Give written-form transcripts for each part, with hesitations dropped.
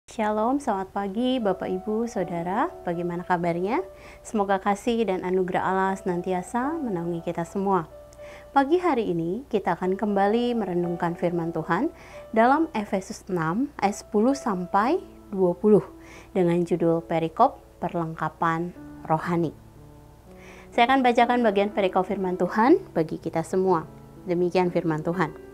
Shalom, selamat pagi Bapak Ibu Saudara, bagaimana kabarnya? Semoga kasih dan anugerah Allah senantiasa menaungi kita semua. Pagi hari ini kita akan kembali merenungkan firman Tuhan dalam Efesus 6 ayat 10 sampai 20 dengan judul Perikop Perlengkapan Rohani. Saya akan bacakan bagian perikop firman Tuhan bagi kita semua. Demikian firman Tuhan.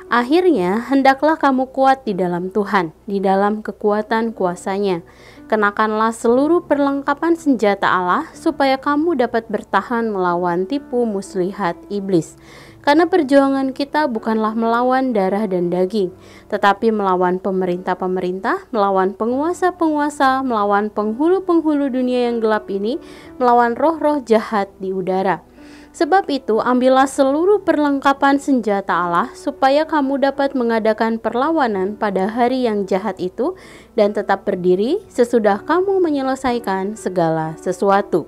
Akhirnya, hendaklah kamu kuat di dalam Tuhan, di dalam kekuatan kuasa-Nya. Kenakanlah seluruh perlengkapan senjata Allah, supaya kamu dapat bertahan melawan tipu muslihat iblis. Karena perjuangan kita bukanlah melawan darah dan daging, tetapi melawan pemerintah-pemerintah, melawan penguasa-penguasa, melawan penghulu-penghulu dunia yang gelap ini, melawan roh-roh jahat di udara. Sebab itu, ambillah seluruh perlengkapan senjata Allah supaya kamu dapat mengadakan perlawanan pada hari yang jahat itu dan tetap berdiri sesudah kamu menyelesaikan segala sesuatu.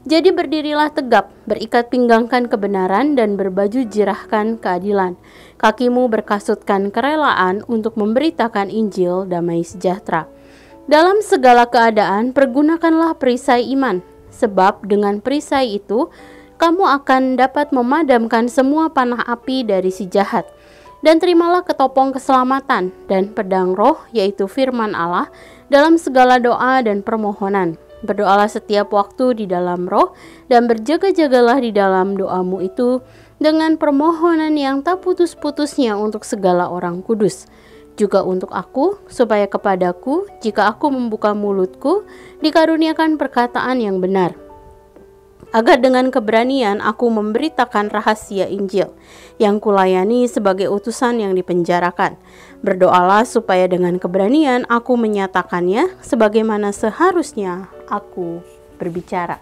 Jadi berdirilah tegap, berikat pinggangkan kebenaran dan berbaju jirahkan keadilan. Kakimu berkasutkan kerelaan untuk memberitakan Injil damai sejahtera. Dalam segala keadaan, pergunakanlah perisai iman, sebab dengan perisai itu kamu akan dapat memadamkan semua panah api dari si jahat. Dan terimalah ketopong keselamatan dan pedang roh, yaitu firman Allah, dalam segala doa dan permohonan. Berdoalah setiap waktu di dalam roh, dan berjaga-jagalah di dalam doamu itu dengan permohonan yang tak putus-putusnya untuk segala orang kudus. Juga untuk aku, supaya kepadaku, jika aku membuka mulutku, dikaruniakan perkataan yang benar, agar dengan keberanian aku memberitakan rahasia Injil yang kulayani sebagai utusan yang dipenjarakan. Berdoalah supaya dengan keberanian aku menyatakannya sebagaimana seharusnya aku berbicara.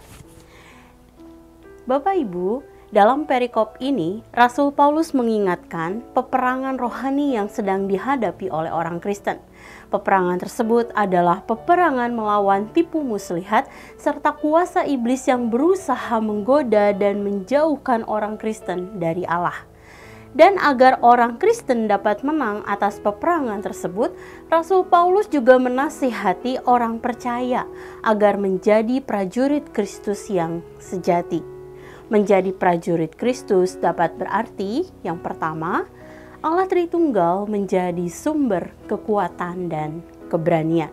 Bapak Ibu, dalam perikop ini Rasul Paulus mengingatkan peperangan rohani yang sedang dihadapi oleh orang Kristen. Peperangan tersebut adalah peperangan melawan tipu muslihat serta kuasa iblis yang berusaha menggoda dan menjauhkan orang Kristen dari Allah. Dan agar orang Kristen dapat menang atas peperangan tersebut, Rasul Paulus juga menasihati orang percaya agar menjadi prajurit Kristus yang sejati. Menjadi prajurit Kristus dapat berarti, yang pertama, Allah Tritunggal menjadi sumber kekuatan dan keberanian.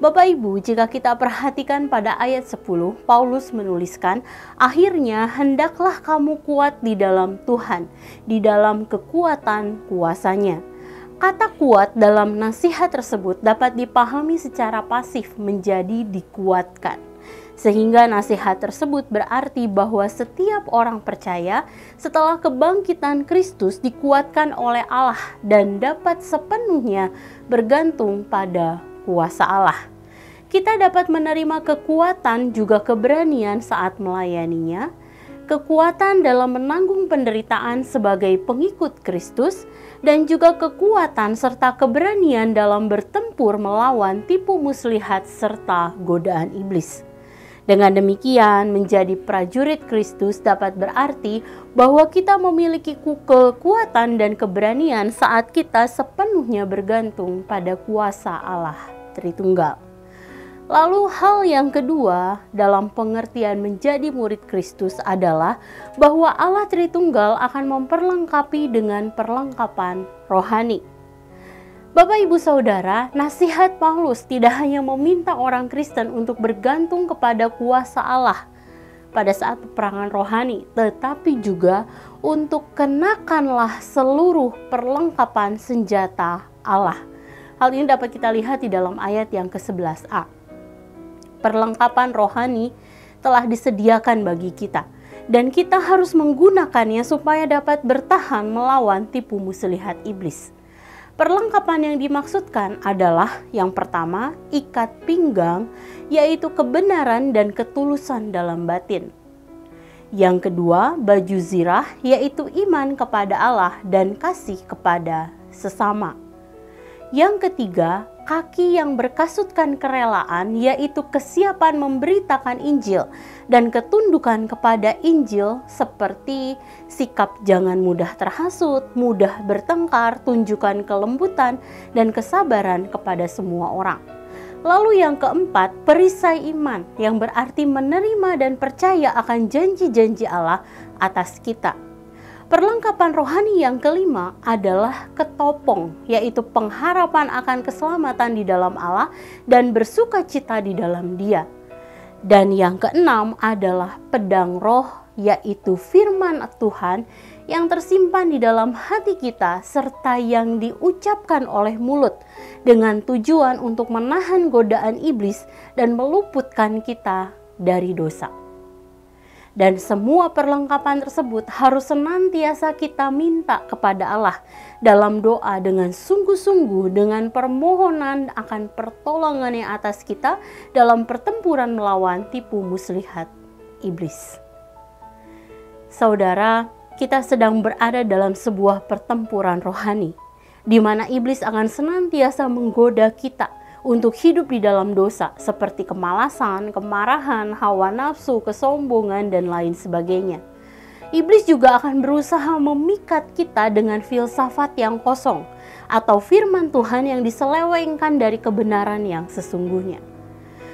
Bapak Ibu, jika kita perhatikan pada ayat 10, Paulus menuliskan, akhirnya hendaklah kamu kuat di dalam Tuhan, di dalam kekuatan kuasa-Nya. Kata kuat dalam nasihat tersebut dapat dipahami secara pasif menjadi dikuatkan. Sehingga nasihat tersebut berarti bahwa setiap orang percaya setelah kebangkitan Kristus dikuatkan oleh Allah dan dapat sepenuhnya bergantung pada kuasa Allah. Kita dapat menerima kekuatan juga keberanian saat melayaninya, kekuatan dalam menanggung penderitaan sebagai pengikut Kristus, dan juga kekuatan serta keberanian dalam bertempur melawan tipu muslihat serta godaan iblis. Dengan demikian, menjadi prajurit Kristus dapat berarti bahwa kita memiliki kekuatan dan keberanian saat kita sepenuhnya bergantung pada kuasa Allah Tritunggal. Lalu hal yang kedua dalam pengertian menjadi murid Kristus adalah bahwa Allah Tritunggal akan memperlengkapi dengan perlengkapan rohani. Bapak Ibu Saudara, nasihat Paulus tidak hanya meminta orang Kristen untuk bergantung kepada kuasa Allah pada saat peperangan rohani, tetapi juga untuk kenakanlah seluruh perlengkapan senjata Allah. Hal ini dapat kita lihat di dalam ayat yang ke-11a. Perlengkapan rohani telah disediakan bagi kita, dan kita harus menggunakannya supaya dapat bertahan melawan tipu muslihat iblis. Perlengkapan yang dimaksudkan adalah yang pertama, ikat pinggang, yaitu kebenaran dan ketulusan dalam batin. Yang kedua, baju zirah, yaitu iman kepada Allah dan kasih kepada sesama. Yang ketiga, kaki yang berkasutkan kerelaan, yaitu kesiapan memberitakan Injil dan ketundukan kepada Injil, seperti sikap jangan mudah terhasut, mudah bertengkar, tunjukkan kelembutan dan kesabaran kepada semua orang. Lalu yang keempat, perisai iman, yang berarti menerima dan percaya akan janji-janji Allah atas kita. Perlengkapan rohani yang kelima adalah ketopong, yaitu pengharapan akan keselamatan di dalam Allah dan bersukacita di dalam Dia. Dan yang keenam adalah pedang roh, yaitu firman Tuhan yang tersimpan di dalam hati kita serta yang diucapkan oleh mulut dengan tujuan untuk menahan godaan iblis dan meluputkan kita dari dosa. Dan semua perlengkapan tersebut harus senantiasa kita minta kepada Allah dalam doa dengan sungguh-sungguh, dengan permohonan akan pertolongannya atas kita dalam pertempuran melawan tipu muslihat iblis. Saudara, kita sedang berada dalam sebuah pertempuran rohani, di mana iblis akan senantiasa menggoda kita untuk hidup di dalam dosa seperti kemalasan, kemarahan, hawa nafsu, kesombongan, dan lain sebagainya. Iblis juga akan berusaha memikat kita dengan filsafat yang kosong atau firman Tuhan yang diselewengkan dari kebenaran yang sesungguhnya.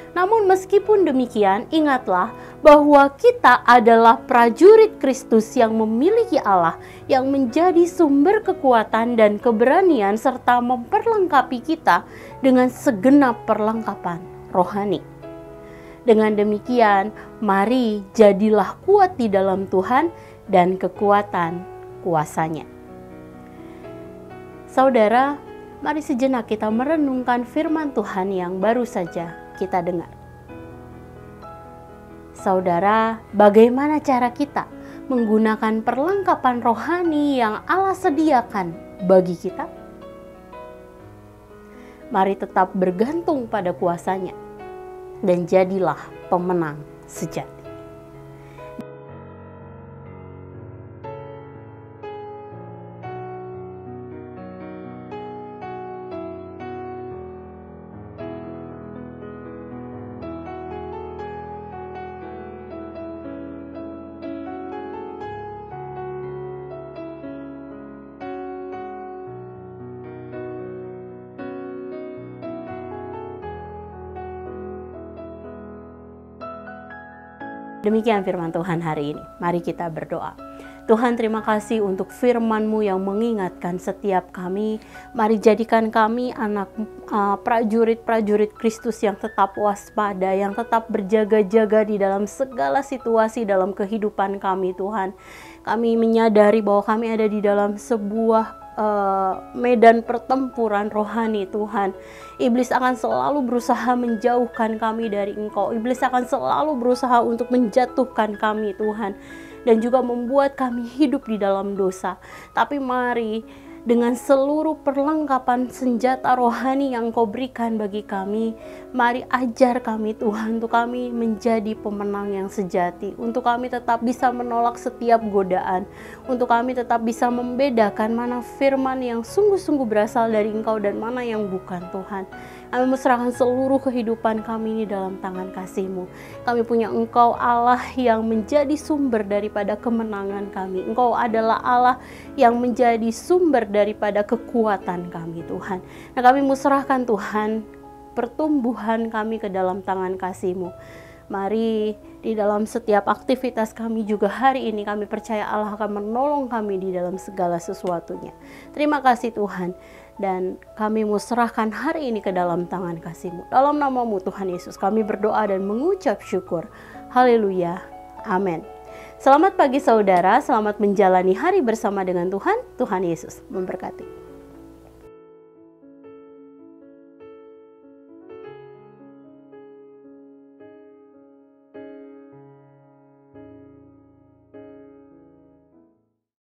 Namun meskipun demikian, ingatlah bahwa kita adalah prajurit Kristus yang memiliki Allah, yang menjadi sumber kekuatan dan keberanian serta memperlengkapi kita dengan segenap perlengkapan rohani. Dengan demikian, mari jadilah kuat di dalam Tuhan dan kekuatan kuasa-Nya. Saudara, mari sejenak kita merenungkan firman Tuhan yang baru saja kita dengar. Saudara, bagaimana cara kita menggunakan perlengkapan rohani yang Allah sediakan bagi kita? Mari tetap bergantung pada kuasa-Nya dan jadilah pemenang sejati. Demikian firman Tuhan hari ini. Mari kita berdoa. Tuhan, terima kasih untuk firman-Mu yang mengingatkan setiap kami. Mari jadikan kami anak prajurit-prajurit Kristus yang tetap waspada, yang tetap berjaga-jaga di dalam segala situasi dalam kehidupan kami, Tuhan. Kami menyadari bahwa kami ada di dalam sebuah medan pertempuran rohani, Tuhan. Iblis akan selalu berusaha menjauhkan kami dari Engkau. Iblis akan selalu berusaha untuk menjatuhkan kami, Tuhan, dan juga membuat kami hidup di dalam dosa. Tapi mari dengan seluruh perlengkapan senjata rohani yang Kau berikan bagi kami, mari ajar kami, Tuhan, untuk kami menjadi pemenang yang sejati, untuk kami tetap bisa menolak setiap godaan, untuk kami tetap bisa membedakan mana firman yang sungguh-sungguh berasal dari Engkau dan mana yang bukan, Tuhan. Kami menyerahkan seluruh kehidupan kami ini dalam tangan kasih-Mu. Kami punya Engkau Allah yang menjadi sumber daripada kemenangan kami. Engkau adalah Allah yang menjadi sumber daripada kekuatan kami, Tuhan. Nah, kami menyerahkan, Tuhan, pertumbuhan kami ke dalam tangan kasih-Mu. Mari di dalam setiap aktivitas kami juga hari ini kami percaya Allah akan menolong kami di dalam segala sesuatunya. Terima kasih, Tuhan. Dan kami mau serahkan hari ini ke dalam tangan kasih-Mu. Dalam nama-Mu Tuhan Yesus kami berdoa dan mengucap syukur. Haleluya. Amin. Selamat pagi saudara, selamat menjalani hari bersama dengan Tuhan. Tuhan Yesus memberkati.